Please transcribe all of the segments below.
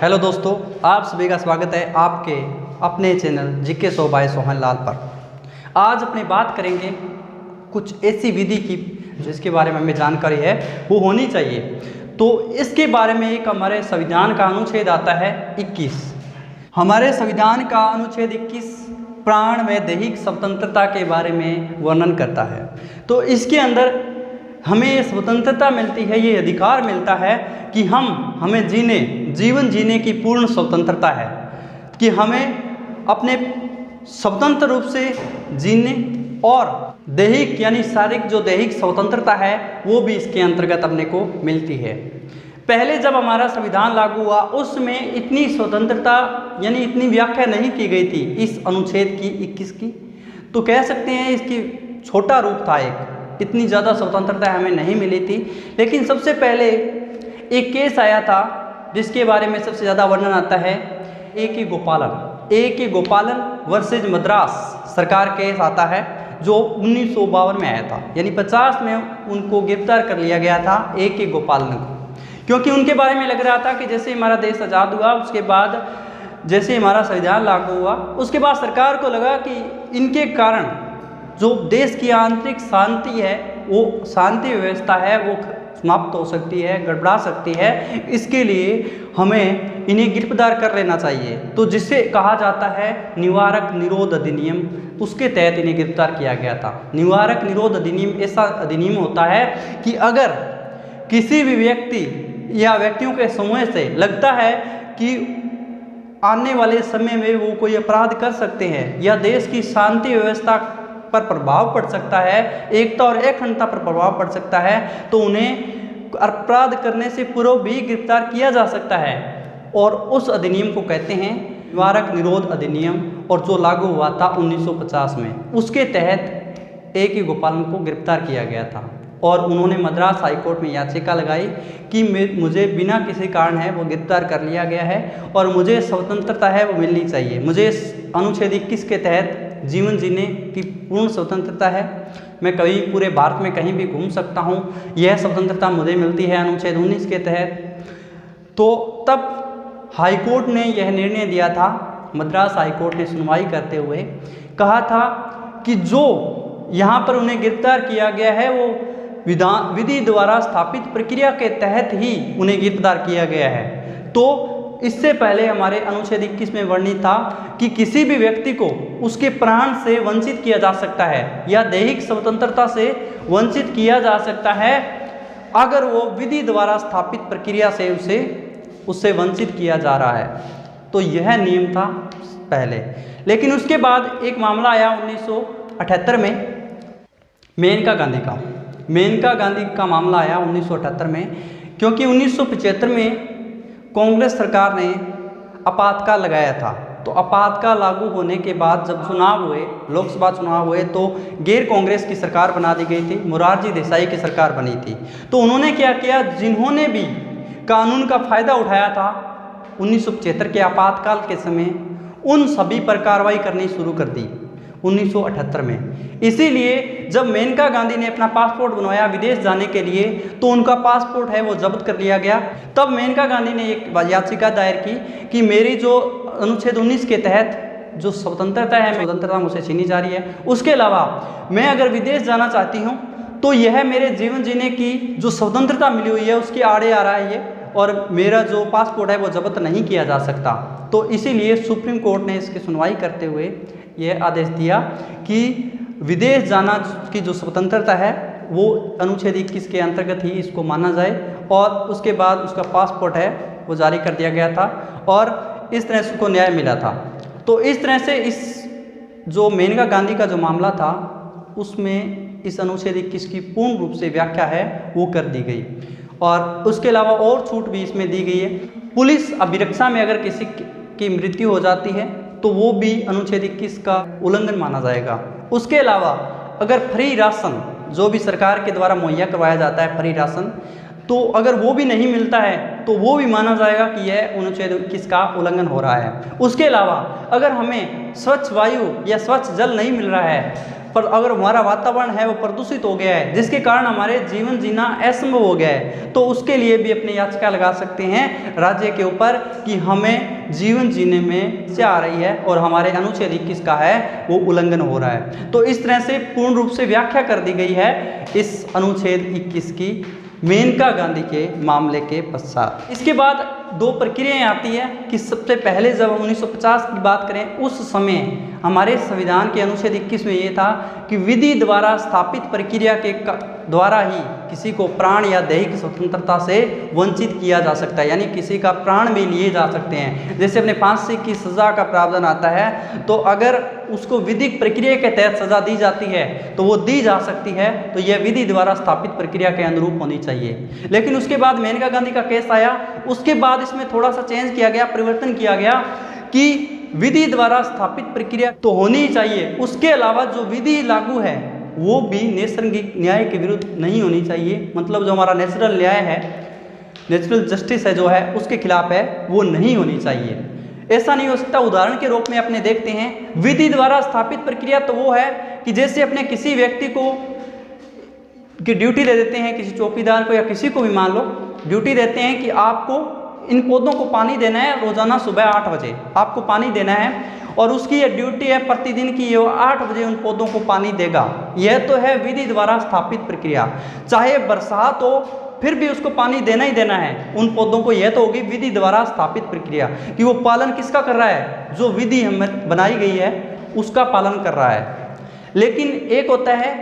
Hello दोस्तों, आप सभी का स्वागत है आपके अपने channel GK show by Sohan Lal पर। आज अपनी बात करेंगे कुछ ऐसी विधि की जिसके बारे में हमें जानकारी है वो होनी चाहिए। तो इसके बारे में एक हमारे संविधान का अनुच्छेद आता है 21। हमारे संविधान का अनुच्छेद 21 प्राण व दैहिक स्वतंत्रता के बारे में वर्णन करता है। तो इसके अंदर हमें ये स्वतंत्रता मिलती है, ये अधिकार मिलता है कि हमें जीवन जीने की पूर्ण स्वतंत्रता है, कि हमें अपने स्वतंत्र रूप से जीने और दैहिक यानी शारीरिक जो दैहिक स्वतंत्रता है वो भी इसके अंतर्गत अपने को मिलती है। पहले जब हमारा संविधान लागू हुआ उसमें इतनी स्वतंत्रता यानी इतनी व्याख्या नहीं की गई थी इस अनुच्छेद की 21 की। तो कह सकते हैं इसकी छोटा रूप था, इतनी ज़्यादा स्वतंत्रता हमें नहीं मिली थी। लेकिन सबसे पहले एक केस आया था जिसके बारे में सबसे ज़्यादा वर्णन आता है ए के गोपालन वर्सेज मद्रास सरकार केस आता है जो 1952 में आया था, यानी 50 में उनको गिरफ्तार कर लिया गया था ए के गोपालन को, क्योंकि उनके बारे में लग रहा था कि जैसे हमारा देश आज़ाद हुआ उसके बाद जैसे हमारा संविधान लागू हुआ उसके बाद सरकार को लगा कि इनके कारण जो देश की आंतरिक शांति है वो शांति व्यवस्था है वो समाप्त हो सकती है, गड़बड़ा सकती है। इसके लिए हमें इन्हें गिरफ्तार कर लेना चाहिए। तो जिसे कहा जाता है निवारक निरोध अधिनियम, उसके तहत इन्हें गिरफ्तार किया गया था। निवारक निरोध अधिनियम ऐसा अधिनियम होता है कि अगर किसी भी व्यक्ति या व्यक्तियों के समूह से लगता है कि आने वाले समय में वो कोई अपराध कर सकते हैं या देश की शांति व्यवस्था पर प्रभाव पड़ सकता है, एकता और अखंडता पर प्रभाव पड़ सकता है, तो उन्हें अपराध करने से पूर्व भी गिरफ्तार किया जा सकता है। और उस अधिनियम को कहते हैं निवारक निरोध अधिनियम, और जो लागू हुआ था 1950 में। उसके तहत ए के गोपालन को गिरफ्तार किया गया था और उन्होंने मद्रास हाईकोर्ट में याचिका लगाई कि मुझे बिना किसी कारण है वो गिरफ्तार कर लिया गया है और मुझे स्वतंत्रता है वो मिलनी चाहिए। मुझे अनुच्छेद 21 के तहत जीवन जीने की पूर्ण स्वतंत्रता है, मैं कभी पूरे भारत में कहीं भी घूम सकता हूँ, यह स्वतंत्रता मुझे मिलती है अनुच्छेद 19 के तहत। तो तब हाईकोर्ट ने यह निर्णय दिया था, मद्रास हाईकोर्ट ने सुनवाई करते हुए कहा था कि जो यहाँ पर उन्हें गिरफ्तार किया गया है वो विधि द्वारा स्थापित प्रक्रिया के तहत ही उन्हें गिरफ्तार किया गया है। तो इससे पहले हमारे अनुच्छेद 21 में वर्णित था कि किसी भी व्यक्ति को उसके प्राण से वंचित किया जा सकता है या दैहिक स्वतंत्रता से वंचित किया जा सकता है अगर वो विधि द्वारा स्थापित प्रक्रिया से उससे वंचित किया जा रहा है। तो यह नियम था पहले। लेकिन उसके बाद एक मामला आया 1978 में मेनका गांधी का मामला आया 1978 में, क्योंकि 1975 में कांग्रेस सरकार ने आपातकाल लगाया था। तो आपातकाल लागू होने के बाद जब चुनाव हुए, लोकसभा चुनाव हुए, तो गैर कांग्रेस की सरकार बना दी गई थी, मोरारजी देसाई की सरकार बनी थी। तो उन्होंने क्या किया, जिन्होंने भी कानून का फ़ायदा उठाया था 1975 के आपातकाल के समय, उन सभी पर कार्रवाई करनी शुरू कर दी 1978 में। इसीलिए जब मेनका गांधी ने अपना पासपोर्ट बनवाया विदेश जाने के लिए तो उनका पासपोर्ट है वो जब्त कर लिया गया। तब मेनका गांधी ने एक याचिका दायर की कि मेरी जो अनुच्छेद 19 के तहत जो स्वतंत्रता है, स्वतंत्रता मुझसे छीनी जा रही है, उसके अलावा मैं अगर विदेश जाना चाहती हूँ तो यह मेरे जीवन जीने की जो स्वतंत्रता मिली हुई है उसके आड़े आ रहा है ये, और मेरा जो पासपोर्ट है वो जब्त नहीं किया जा सकता। तो इसीलिए सुप्रीम कोर्ट ने इसकी सुनवाई करते हुए यह आदेश दिया कि विदेश जाना की जो स्वतंत्रता है वो अनुच्छेद 21 के अंतर्गत ही इसको माना जाए, और उसके बाद उसका पासपोर्ट है वो जारी कर दिया गया था और इस तरह से उसको न्याय मिला था। तो इस तरह से इस जो मेनका गांधी का जो मामला था उसमें इस अनुच्छेद 21 की पूर्ण रूप से व्याख्या है वो कर दी गई, और उसके अलावा और छूट भी इसमें दी गई है। पुलिस अभिरक्षा में अगर किसी की मृत्यु हो जाती है तो वो भी अनुच्छेद 21 का उल्लंघन माना जाएगा। उसके अलावा अगर फ्री राशन जो भी सरकार के द्वारा मुहैया करवाया जाता है फ्री राशन, तो अगर वो भी नहीं मिलता है तो वो भी माना जाएगा कि यह अनुच्छेद 21 का उल्लंघन हो रहा है। उसके अलावा अगर हमें स्वच्छ वायु या स्वच्छ जल नहीं मिल रहा है, पर अगर हमारा वातावरण है वो प्रदूषित हो गया है, जिसके कारण हमारे जीवन जीना असंभव हो गया है, तो उसके लिए भी अपनी याचिका लगा सकते हैं राज्य के ऊपर कि हमें जीवन जीने में आ रही है और हमारे अनुच्छेद 21 का है वो उल्लंघन हो रहा है। तो इस तरह से पूर्ण रूप से व्याख्या कर दी गई है इस अनुच्छेद 21 की मेनका गांधी के मामले के पश्चात। इसके बाद दो प्रक्रियाएं आती है कि सबसे पहले जब 1950 की बात करें उस समय हमारे संविधान के अनुच्छेद 21 में ये था कि विधि द्वारा स्थापित प्रक्रिया के द्वारा ही किसी को प्राण या दैहिक स्वतंत्रता से वंचित किया जा सकता है, यानी किसी का प्राण भी लिए जा सकते हैं। जैसे अपने फांसी की सज़ा का प्रावधान आता है, तो अगर उसको विधिक प्रक्रिया के तहत सज़ा दी जाती है तो वो दी जा सकती है, तो यह विधि द्वारा स्थापित प्रक्रिया के अनुरूप होनी चाहिए। लेकिन उसके बाद मेनका गांधी का केस आया, उसके बाद इसमें थोड़ा सा चेंज किया गया, परिवर्तन किया गया कि विधि द्वारा स्थापित प्रक्रिया तो होनी ही चाहिए, उसके अलावा जो विधि लागू है वो भी नैसर्गिक न्याय के विरुद्ध नहीं होनी चाहिए। मतलब जो हमारा नेचुरल न्याय है, नेचुरल जस्टिस है जो है, उसके खिलाफ है, वो नहीं होनी चाहिए। ऐसा नहीं हो सकता। उदाहरण के रूप में अपने देखते हैं विधि द्वारा स्थापित प्रक्रिया तो वो है कि जैसे अपने किसी व्यक्ति को की ड्यूटी दे देते हैं, किसी चौकीदार को या किसी को भी मान लो ड्यूटी देते हैं कि आपको इन पौधों को पानी देना है, रोजाना सुबह 8 बजे आपको पानी देना है, और उसकी ये ड्यूटी है प्रतिदिन की, ये 8 बजे उन पौधों को पानी देगा। यह तो है विधि द्वारा स्थापित प्रक्रिया। चाहे बरसात हो फिर भी उसको पानी देना ही देना है उन पौधों को, यह तो होगी विधि द्वारा स्थापित प्रक्रिया कि वो पालन किसका कर रहा है, जो विधि हमें बनाई गई है उसका पालन कर रहा है। लेकिन एक होता है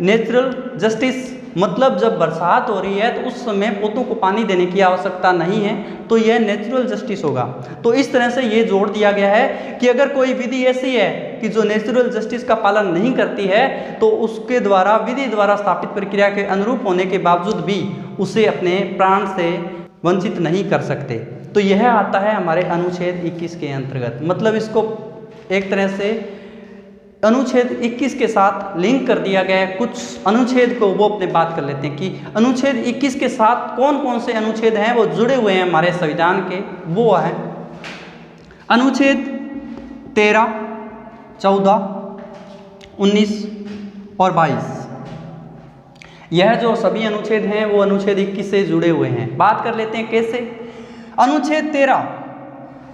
नेचुरल जस्टिस, मतलब जब बरसात हो रही है तो उस समय पौधों को पानी देने की आवश्यकता नहीं है, तो यह नेचुरल जस्टिस होगा। तो इस तरह से ये जोड़ दिया गया है कि अगर कोई विधि ऐसी है कि जो नेचुरल जस्टिस का पालन नहीं करती है तो उसके द्वारा विधि द्वारा स्थापित प्रक्रिया के अनुरूप होने के बावजूद भी उसे अपने प्राण से वंचित नहीं कर सकते। तो यह आता है हमारे अनुच्छेद 21 के अंतर्गत। मतलब इसको एक तरह से अनुच्छेद 21 के साथ लिंक कर दिया गया है। कुछ अनुच्छेद को वो अपने बात कर लेते हैं कि अनुच्छेद 21 के साथ कौन कौन से अनुच्छेद हैं वो जुड़े हुए हैं हमारे संविधान के। वो है अनुच्छेद 13, 14, 19 और 22। यह जो सभी अनुच्छेद हैं वो अनुच्छेद 21 से जुड़े हुए हैं। बात कर लेते हैं कैसे। अनुच्छेद 13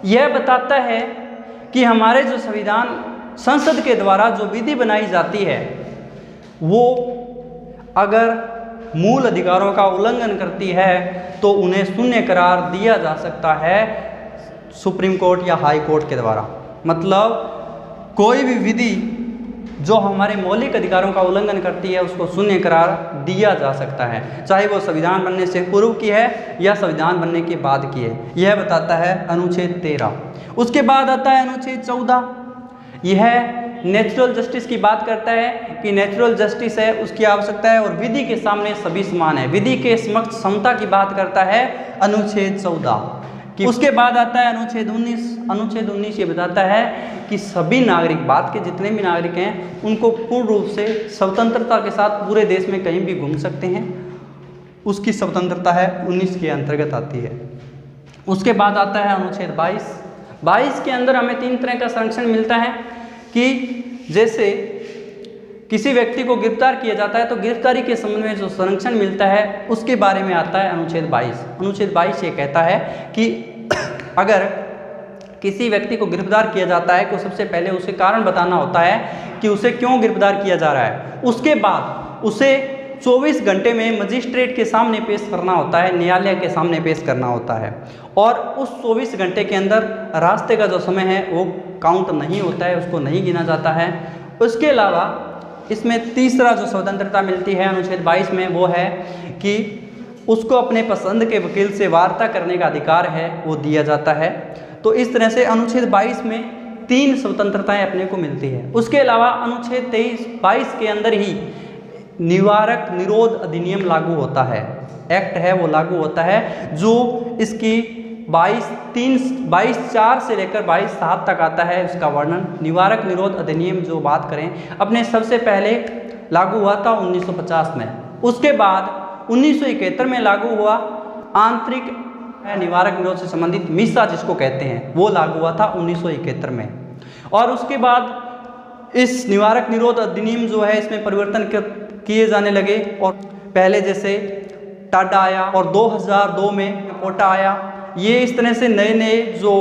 यह बताता है कि हमारे जो संविधान संसद के द्वारा जो विधि बनाई जाती है वो अगर मूल अधिकारों का उल्लंघन करती है तो उन्हें शून्य करार दिया जा सकता है सुप्रीम कोर्ट या हाई कोर्ट के द्वारा। मतलब कोई भी विधि जो हमारे मौलिक अधिकारों का उल्लंघन करती है उसको शून्य करार दिया जा सकता है, चाहे वो संविधान बनने से पूर्व की है या संविधान बनने के बाद की है। यह बताता है अनुच्छेद 13। उसके बाद आता है अनुच्छेद 14। यह नेचुरल जस्टिस की बात करता है कि नेचुरल जस्टिस है उसकी आवश्यकता है और विधि के सामने सभी समान है, विधि के समक्ष समता की बात करता है अनुच्छेद 14। उसके बाद आता है अनुच्छेद 19। अनुच्छेद 19 ये बताता है कि सभी नागरिक, बात के जितने भी नागरिक हैं उनको पूर्ण रूप से स्वतंत्रता के साथ पूरे देश में कहीं भी घूम सकते हैं, उसकी स्वतंत्रता है 19 के अंतर्गत आती है। उसके बाद आता है अनुच्छेद 22 के अंदर हमें 3 तरह का संरक्षण मिलता है कि जैसे किसी व्यक्ति को गिरफ्तार किया जाता है तो गिरफ्तारी के संबंध में जो संरक्षण मिलता है उसके बारे में आता है अनुच्छेद 22। अनुच्छेद 22 ये कहता है कि अगर किसी व्यक्ति को गिरफ्तार किया जाता है तो सबसे पहले उसे कारण बताना होता है कि उसे क्यों गिरफ्तार किया जा रहा है। उसके बाद उसे 24 घंटे में मजिस्ट्रेट के सामने पेश करना होता है, न्यायालय के सामने पेश करना होता है, और उस 24 घंटे के अंदर रास्ते का जो समय है वो काउंट नहीं होता है, उसको नहीं गिना जाता है। उसके अलावा इसमें तीसरा जो स्वतंत्रता मिलती है अनुच्छेद 22 में वो है कि उसको अपने पसंद के वकील से वार्ता करने का अधिकार है वो दिया जाता है। तो इस तरह से अनुच्छेद 22 में 3 स्वतंत्रताएं अपने को मिलती है। उसके अलावा अनुच्छेद 22 के अंदर ही निवारक निरोध अधिनियम लागू होता है, एक्ट है वो लागू होता है, जो इसकी 22(4) से लेकर 22(7) तक आता है उसका वर्णन। निवारक निरोध अधिनियम जो बात करें अपने सबसे पहले लागू हुआ था 1950 में। उसके बाद 1971 में लागू हुआ आंतरिक निवारक निरोध से संबंधित मीसा जिसको कहते हैं, वो लागू हुआ था 1971 में। और उसके बाद इस निवारक निरोध अधिनियम जो है इसमें परिवर्तन किए जाने लगे और पहले जैसे टाडा आया और 2002 में कोटा आया। ये इस तरह से नए नए जो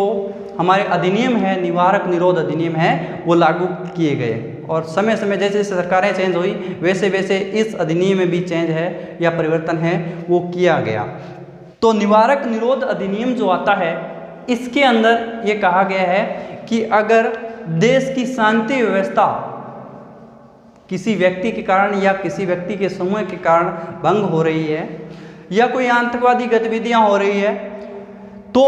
हमारे अधिनियम है, निवारक निरोध अधिनियम है, वो लागू किए गए। और समय समय जैसे जैसे सरकारें चेंज हुई वैसे वैसे इस अधिनियम में भी चेंज है या परिवर्तन है वो किया गया। तो निवारक निरोध अधिनियम जो आता है इसके अंदर ये कहा गया है कि अगर देश की शांति व्यवस्था किसी व्यक्ति के कारण या किसी व्यक्ति के समूह के कारण भंग हो रही है या कोई आतंकवादी गतिविधियां हो रही है तो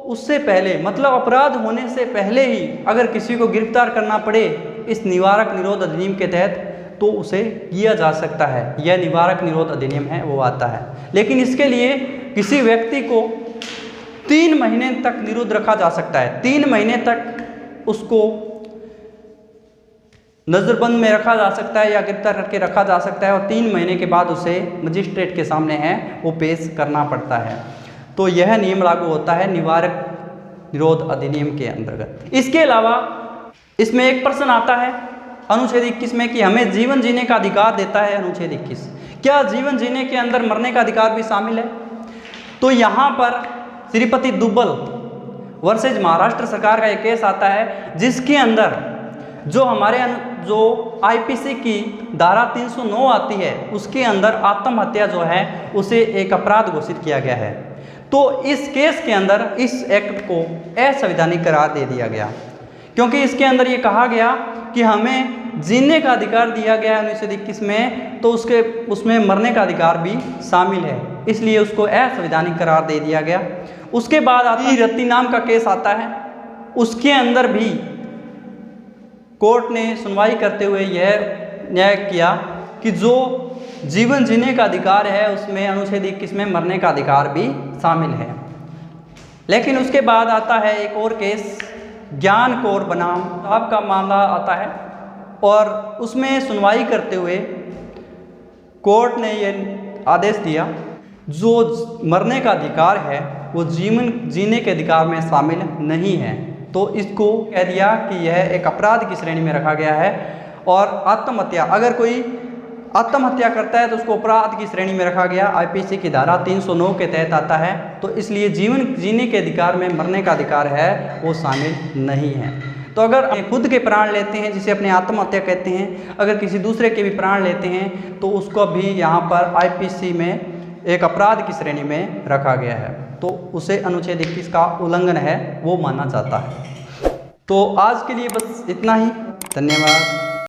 उससे पहले, मतलब अपराध होने से पहले ही अगर किसी को गिरफ्तार करना पड़े इस निवारक निरोध अधिनियम के तहत तो उसे किया जा सकता है। यह निवारक निरोध अधिनियम है वो आता है। लेकिन इसके लिए किसी व्यक्ति को 3 महीने तक निरुद्ध रखा जा सकता है। 3 महीने तक उसको नजरबंद में रखा जा सकता है या गिरफ्तार करके रखा जा सकता है और 3 महीने के बाद उसे मजिस्ट्रेट के सामने है वो पेश करना पड़ता है। तो यह नियम लागू होता है निवारक निरोध अधिनियम के अंतर्गत। इसके अलावा इसमें एक प्रश्न आता है अनुच्छेद 21 में कि हमें जीवन जीने का अधिकार देता है अनुच्छेद 21। क्या जीवन जीने के अंदर मरने का अधिकार भी शामिल है? तो यहाँ पर श्रीपति दुब्बल वर्सेज महाराष्ट्र सरकार का एक केस आता है जिसके अंदर जो हमारे जो आईपीसी की धारा 309 आती है उसके अंदर आत्महत्या जो है उसे एक अपराध घोषित किया गया है। तो इस केस के अंदर इस एक्ट को असंवैधानिक करार दे दिया गया क्योंकि इसके अंदर ये कहा गया कि हमें जीने का अधिकार दिया गया है 1921 में, तो उसमें मरने का अधिकार भी शामिल है, इसलिए उसको असंवैधानिक करार दे दिया गया। उसके बाद रत्ती नाम का केस आता है, उसके अंदर भी कोर्ट ने सुनवाई करते हुए यह न्याय किया कि जो जीवन जीने का अधिकार है उसमें अनुच्छेद 21 में मरने का अधिकार भी शामिल है। लेकिन उसके बाद आता है एक और केस, ज्ञान कौर बनाम साहब का मामला आता है और उसमें सुनवाई करते हुए कोर्ट ने यह आदेश दिया जो मरने का अधिकार है वो जीवन जीने के अधिकार में शामिल नहीं है। तो इसको कह दिया कि यह एक अपराध की श्रेणी में रखा गया है और आत्महत्या, अगर कोई आत्महत्या करता है तो उसको अपराध की श्रेणी में रखा गया, आईपीसी की धारा 309 के तहत आता है। तो इसलिए जीवन जीने के अधिकार में मरने का अधिकार है वो शामिल नहीं है। तो अगर खुद के प्राण लेते हैं जिसे अपने आत्महत्या कहते हैं, अगर किसी दूसरे के भी प्राण लेते हैं तो उसको भी यहाँ पर आईपीसी में एक अपराध की श्रेणी में रखा गया है, तो उसे अनुच्छेद 21 का उल्लंघन है वो माना जाता है। तो आज के लिए बस इतना ही, धन्यवाद।